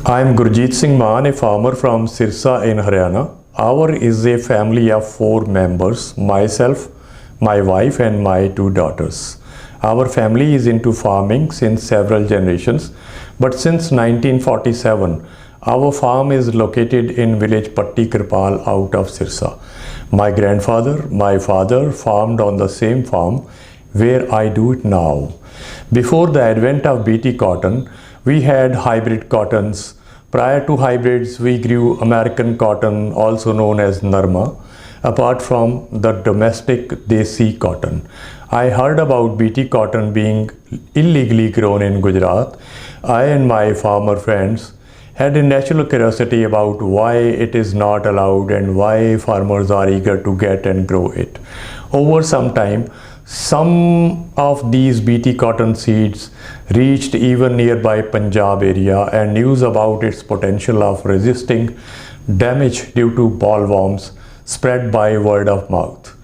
I am Gurjeet Singh Maan, a farmer from Sirsa in Haryana. Our is a family of 4 members, myself, my wife and my 2 daughters. Our family is into farming since several generations, but since 1947, our farm is located in village Patti Kripal out of Sirsa. My grandfather, my father farmed on the same farm where I do it now. Before the advent of BT cotton, we had hybrid cottons. Prior to hybrids, we grew American cotton, also known as Narma, apart from the domestic Desi cotton. I heard about BT cotton being illegally grown in Gujarat. I and my farmer friends had a natural curiosity about why it is not allowed and why farmers are eager to get and grow it. Over some time, some of these BT cotton seeds reached even nearby Punjab area, and news about its potential of resisting damage due to bollworms spread by word of mouth.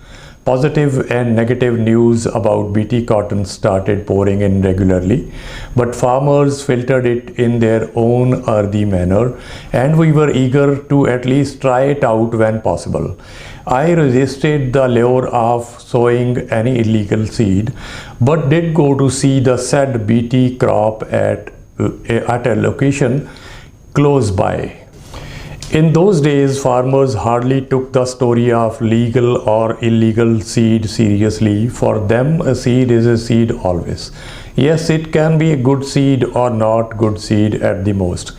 Positive and negative news about BT cotton started pouring in regularly, but farmers filtered it in their own earthy manner, and we were eager to at least try it out when possible. I resisted the lure of sowing any illegal seed, but did go to see the said BT crop at a location close by. In those days, farmers hardly took the story of legal or illegal seed seriously. For them, a seed is a seed always. Yes, it can be a good seed or not good seed at the most.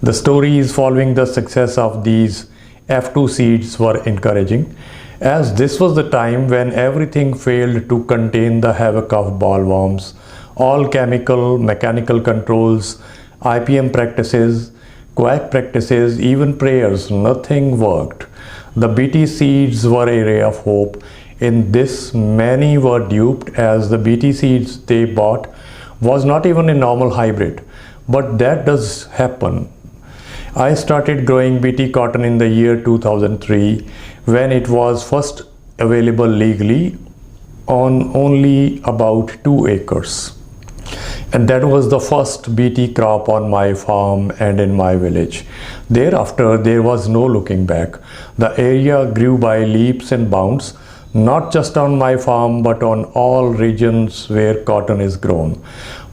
The stories following the success of these F2 seeds were encouraging, as this was the time when everything failed to contain the havoc of bollworms. All chemical, mechanical controls, IPM practices, quack practices, even prayers, nothing worked. The BT seeds were a ray of hope. In this, many were duped, as the BT seeds they bought was not even a normal hybrid. But that does happen. I started growing BT cotton in the year 2003, when it was first available legally on only about 2 acres. And that was the first BT crop on my farm and in my village. Thereafter, there was no looking back. The area grew by leaps and bounds, not just on my farm, but on all regions where cotton is grown.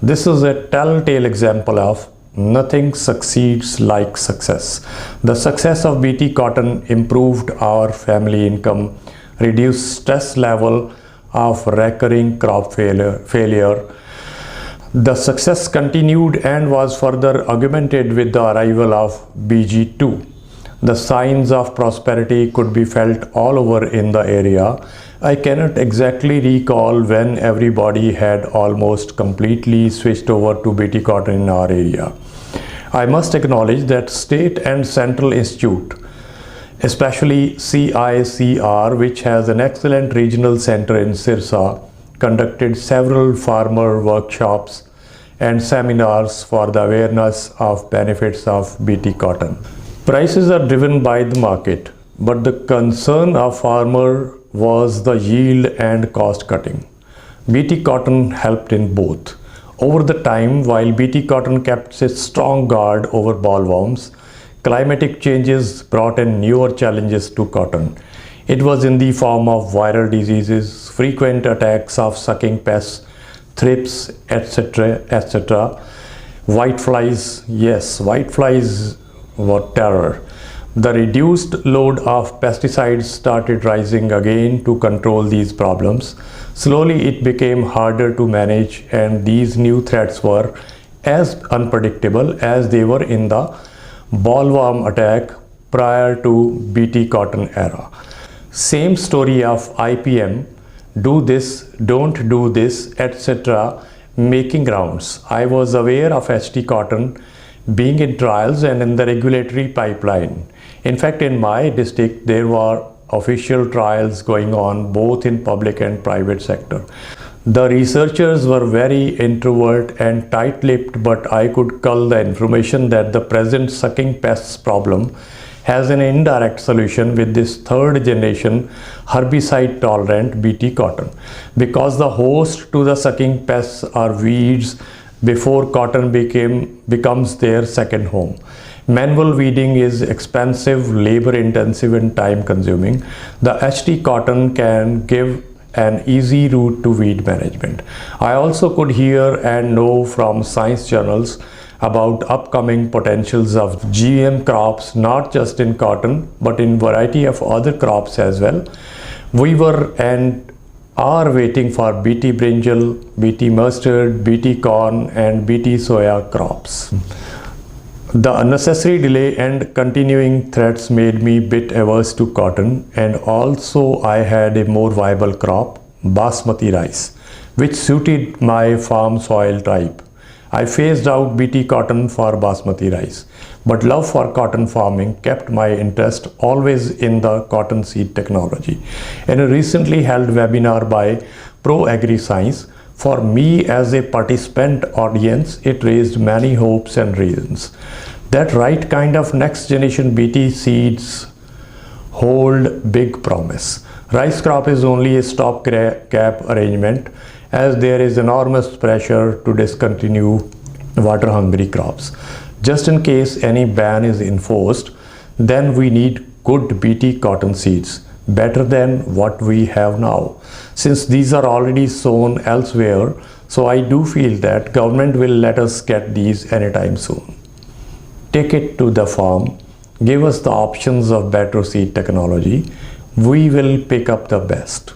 This is a telltale example of nothing succeeds like success. The success of BT cotton improved our family income, reduced stress level of recurring crop failure. The success continued and was further augmented with the arrival of BG2. The signs of prosperity could be felt all over in the area. I cannot exactly recall when everybody had almost completely switched over to BT cotton in our area. I must acknowledge that State and Central Institute, especially CICR, which has an excellent regional center in Sirsa, conducted several farmer workshops and seminars for the awareness of benefits of BT cotton. Prices are driven by the market, but the concern of farmer was the yield and cost cutting. BT cotton helped in both. Over the time, while BT cotton kept its strong guard over bollworms, climatic changes brought in newer challenges to cotton. It was in the form of viral diseases, frequent attacks of sucking pests, thrips, etc., etc. Whiteflies, yes, whiteflies were terror. The reduced load of pesticides started rising again to control these problems. Slowly it became harder to manage, and these new threats were as unpredictable as they were in the bollworm attack prior to BT cotton era. Same story of IPM, do this, don't do this, etc. making rounds. I was aware of HT cotton being in trials and in the regulatory pipeline. In fact, in my district, there were official trials going on both in public and private sector. The researchers were very introvert and tight-lipped, but I could cull the information that the present sucking pests problem has an indirect solution with this third generation herbicide tolerant BT cotton. Because the host to the sucking pests are weeds, before cotton becomes their second home. Manual weeding is expensive, labor intensive and time consuming. The HT cotton can give an easy route to weed management. I also could hear and know from science journals about upcoming potentials of GM crops, not just in cotton but in variety of other crops as well. We were and are waiting for BT brinjal, BT mustard, BT corn and BT soya crops. The unnecessary delay and continuing threats made me bit averse to cotton, and also I had a more viable crop, basmati rice, which suited my farm soil type. I phased out BT cotton for basmati rice, but love for cotton farming kept my interest always in the cotton seed technology. In a recently held webinar by Pro Agri Science, for me as a participant audience, it raised many hopes and reasons. That right kind of next generation BT seeds hold big promise. Rice crop is only a stopgap arrangement, as there is enormous pressure to discontinue water hungry crops. Just in case any ban is enforced, then we need good BT cotton seeds, better than what we have now, since these are already sown elsewhere. So I do feel that government will let us get these anytime soon. Take it to the farm, give us the options of better seed technology. We will pick up the best.